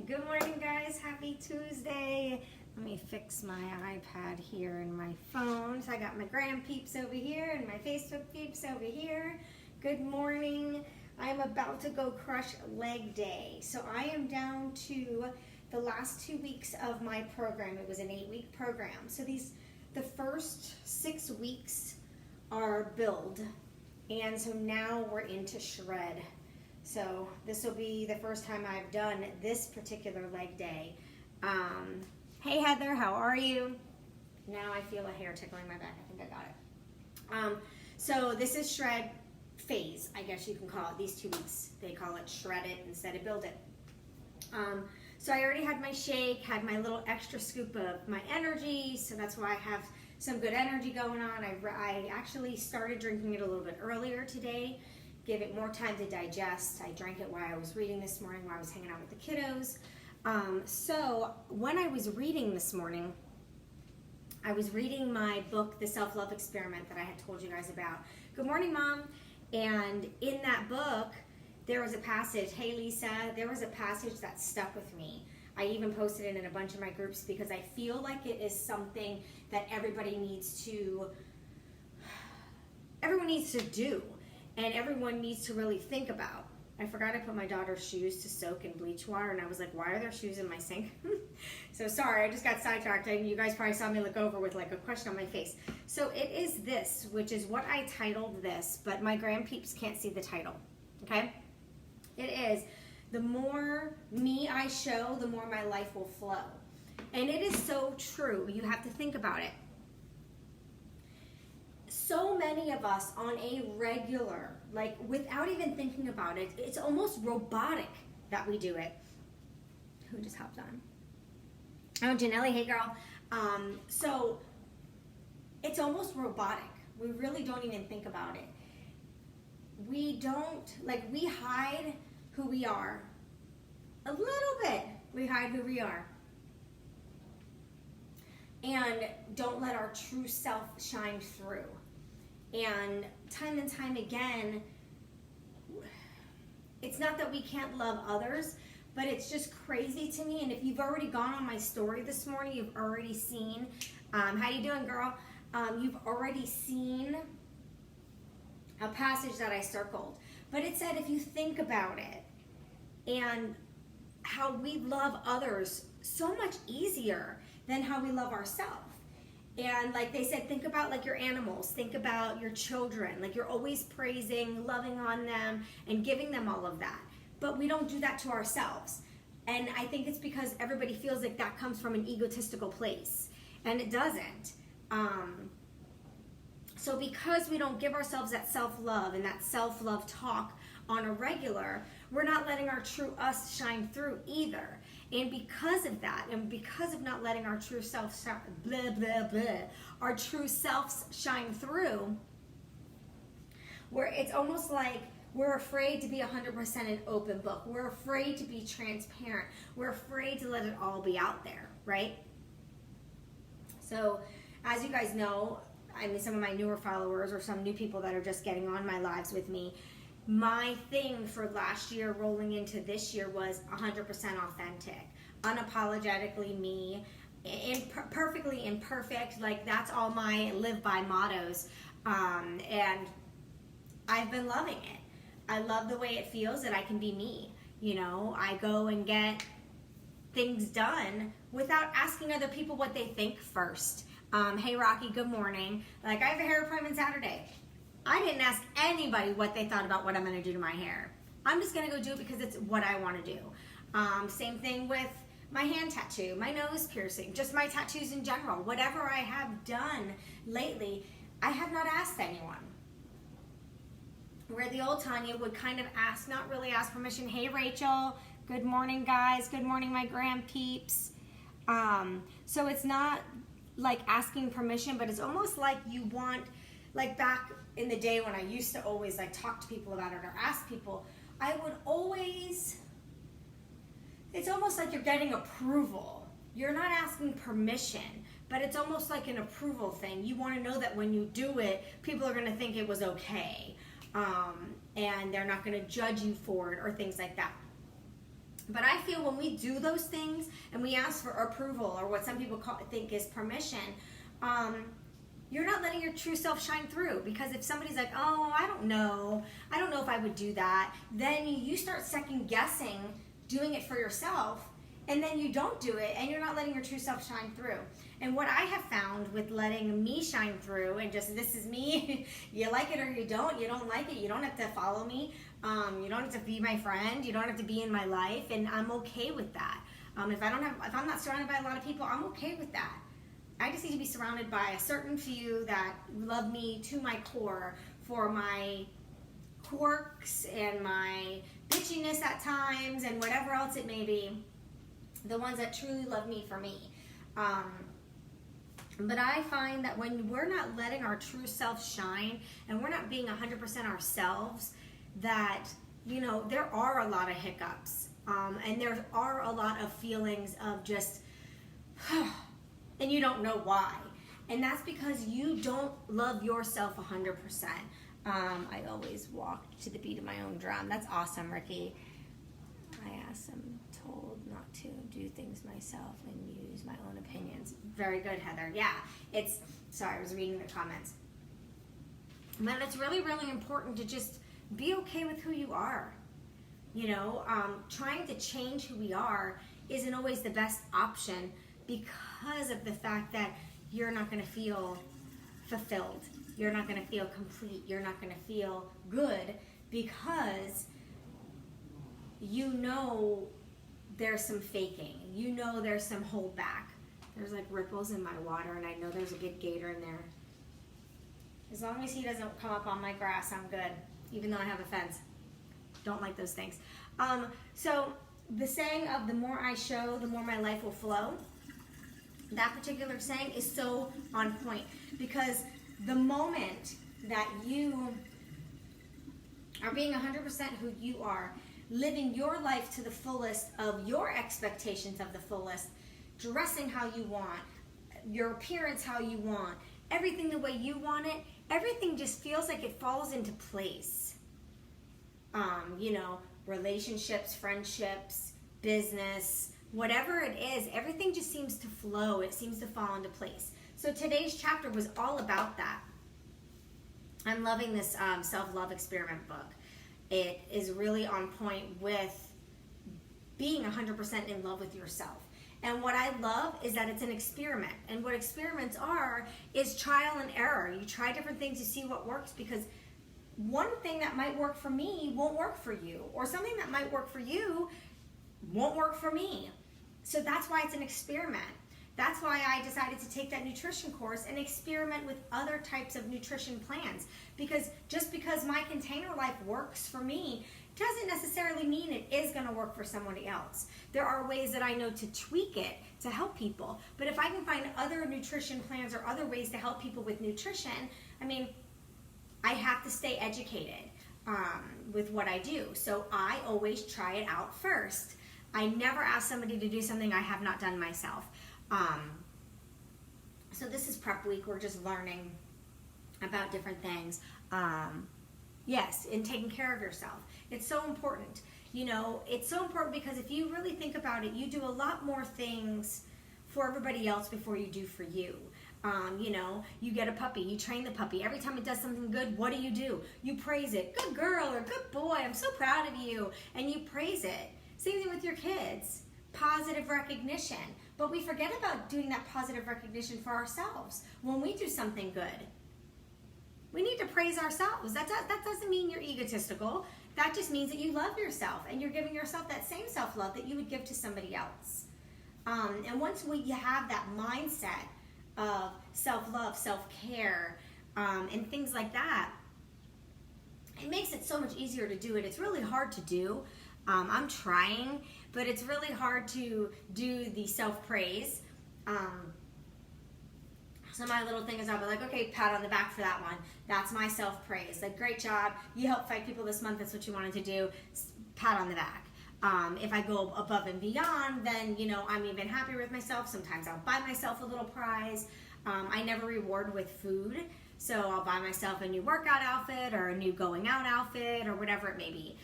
Good morning, guys. Happy Tuesday. Let me fix my iPad here and my phone. So I got my Gram peeps over here and my Facebook peeps over here. Good morning. I'm about to go crush leg day. So I am down to the last 2 weeks of my program. It was an 8-week program. So the first 6 weeks are build. And so now we're into shred. So this will be the first time I've done this particular leg day. Hey Heather, how are you? Now I feel a hair tickling my back. I think I got it. So this is shred phase, I guess you can call it. These 2 weeks, they call it shred it instead of build it. So I already had my shake, had my little extra scoop of my energy, so that's why I have some good energy going on. I actually started drinking it a little bit earlier today. Give it more time to digest. I drank it while I was reading this morning, while I was hanging out with the kiddos. So when I was reading this morning, I was reading my book, The Self-Love Experiment, that I had told you guys about. Good morning, Mom. And in that book, there was a passage, hey Lisa, there was a passage that stuck with me. I even posted it in a bunch of my groups because I feel like it is something that everyone needs to do. And everyone needs to really think about. I forgot to put my daughter's shoes to soak in bleach water, and I was like, why are there shoes in my sink? So sorry, I just got sidetracked, and you guys probably saw me look over with like a question on my face. So it is this, which is what I titled this, but my Gram peeps can't see the title, okay? It is, the more me I show, the more my life will flow. And it is so true. You have to think about it. So many of us on a regular, like without even thinking about it, it's almost robotic that we do it. Who just hopped on? Oh, Janelle, hey girl. So it's almost robotic. We really don't even think about it. We hide who we are. A little bit, we hide who we are. And don't let our true self shine through. And time again, it's not that we can't love others, but it's just crazy to me. And if you've already gone on my story this morning, you've already seen, how you doing, girl? You've already seen a passage that I circled. But it said, if you think about it, and how we love others so much easier than how we love ourselves. And like they said, think about like your animals, think about your children, like you're always praising, loving on them, and giving them all of that. But we don't do that to ourselves. And I think it's because everybody feels like that comes from an egotistical place. And it doesn't. So because we don't give ourselves that self-love and that self-love talk on a regular, we're not letting our true us shine through either. And because of that, and because of not letting our true self, our true selves shine through, it's almost like we're afraid to be 100% an open book. We're afraid to be transparent. We're afraid to let it all be out there, right? So, as you guys know, I mean, some of my newer followers or some new people that are just getting on my lives with me, my thing for last year rolling into this year was 100% authentic, unapologetically me, perfectly imperfect. Like that's all my live by mottos. And I've been loving it. I love the way it feels that I can be me. You know, I go and get things done without asking other people what they think first. Hey Rocky, good morning. Like I have a hair appointment Saturday. I didn't ask anybody what they thought about what I'm going to do to my hair. I'm just going to go do it because it's what I want to do. Same thing with my hand tattoo, my nose piercing, just my tattoos in general. Whatever I have done lately, I have not asked anyone. Where the old Tanya would kind of ask, not really ask permission. Hey Rachel, good morning guys. Good morning my Gram peeps. So it's not like asking permission, but it's almost like you want, like back in the day when I used to always like talk to people about it or ask people, I would always, it's almost like you're getting approval. You're not asking permission, but it's almost like an approval thing. You want to know that when you do it, people are going to think it was okay. And they're not going to judge you for it or things like that. But I feel when we do those things and we ask for approval, or what some people think is permission, you're not letting your true self shine through. Because if somebody's like, oh, I don't know if I would do that, then you start second guessing doing it for yourself, and then you don't do it, and you're not letting your true self shine through. And what I have found with letting me shine through, and just, this is me, you like it or you don't like it, you don't have to follow me, you don't have to be my friend, you don't have to be in my life, and I'm okay with that. If I'm not surrounded by a lot of people, I'm okay with that. I just need to be surrounded by a certain few that love me to my core for my quirks and my bitchiness at times and whatever else it may be. The ones that truly love me for me. But I find that when we're not letting our true self shine and we're not being 100% ourselves, that, there are a lot of hiccups. And there are a lot of feelings of just, and you don't know why. And that's because you don't love yourself 100%. I always walk to the beat of my own drum. That's awesome, Ricky. I'm told not to do things myself and use my own opinions. Very good, Heather. Yeah, sorry, I was reading the comments. But it's really, really important to just be okay with who you are. Trying to change who we are isn't always the best option because of the fact that you're not going to feel fulfilled. You're not going to feel complete. You're not going to feel good because there's some faking. There's some holdback. There's like ripples in my water, and I know there's a big gator in there. As long as he doesn't come up on my grass, I'm good, even though I have a fence. Don't like those things. So the saying of the more I show, the more my life will flow, that particular saying is so on point, because the moment that you are being 100% who you are, living your life to the fullest of your expectations of the fullest, dressing how you want, your appearance how you want, everything the way you want it, everything just feels like it falls into place. Relationships, friendships, business, whatever it is, everything just seems to flow. It seems to fall into place. So today's chapter was all about that. I'm loving this self-love experiment book. It is really on point with being 100% in love with yourself. And what I love is that it's an experiment. And what experiments are is trial and error. You try different things to see what works, because one thing that might work for me won't work for you. Or something that might work for you won't work for me. So that's why it's an experiment. That's why I decided to take that nutrition course and experiment with other types of nutrition plans. Because just because my container life works for me doesn't necessarily mean it is going to work for somebody else. There are ways that I know to tweak it to help people. But if I can find other nutrition plans or other ways to help people with nutrition, I have to stay educated with what I do. So I always try it out first. I never ask somebody to do something I have not done myself. So this is prep week. We're just learning about different things. Yes, in taking care of yourself. It's so important. It's so important because if you really think about it, you do a lot more things for everybody else before you do for you. You get a puppy, you train the puppy. Every time it does something good, what do? You praise it. Good girl or good boy, I'm so proud of you. And you praise it. Same thing with your kids. Positive recognition. But we forget about doing that positive recognition for ourselves. When we do something good, we need to praise ourselves. That doesn't mean you're egotistical. That just means that you love yourself and you're giving yourself that same self-love that you would give to somebody else. And once you have that mindset of self-love, self-care, and things like that, it makes it so much easier to do it. It's really hard to do. I'm trying, but it's really hard to do the self-praise. So my little thing is I'll be like, okay, pat on the back for that one. That's my self-praise. Like, great job. You helped 5 people this month. That's what you wanted to do. Pat on the back. If I go above and beyond, then, I'm even happier with myself. Sometimes I'll buy myself a little prize. I never reward with food. So I'll buy myself a new workout outfit or a new going out outfit or whatever it may be.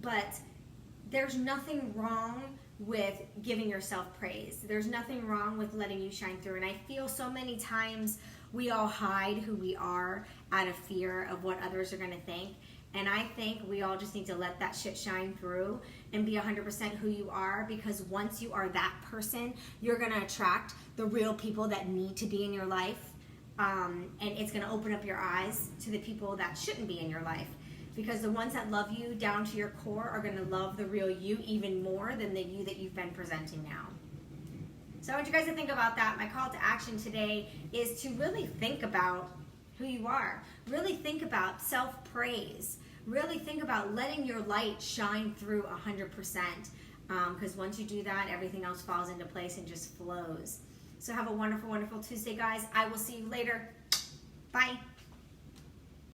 But there's nothing wrong with giving yourself praise. There's nothing wrong with letting you shine through. And I feel so many times we all hide who we are out of fear of what others are going to think. And I think we all just need to let that shit shine through and be 100% who you are, because once you are that person, you're going to attract the real people that need to be in your life. And it's going to open up your eyes to the people that shouldn't be in your life. Because the ones that love you down to your core are going to love the real you even more than the you that you've been presenting now. So I want you guys to think about that. My call to action today is to really think about who you are. Really think about self-praise. Really think about letting your light shine through 100%. Because once you do that, everything else falls into place and just flows. So have a wonderful, wonderful Tuesday, guys. I will see you later. Bye.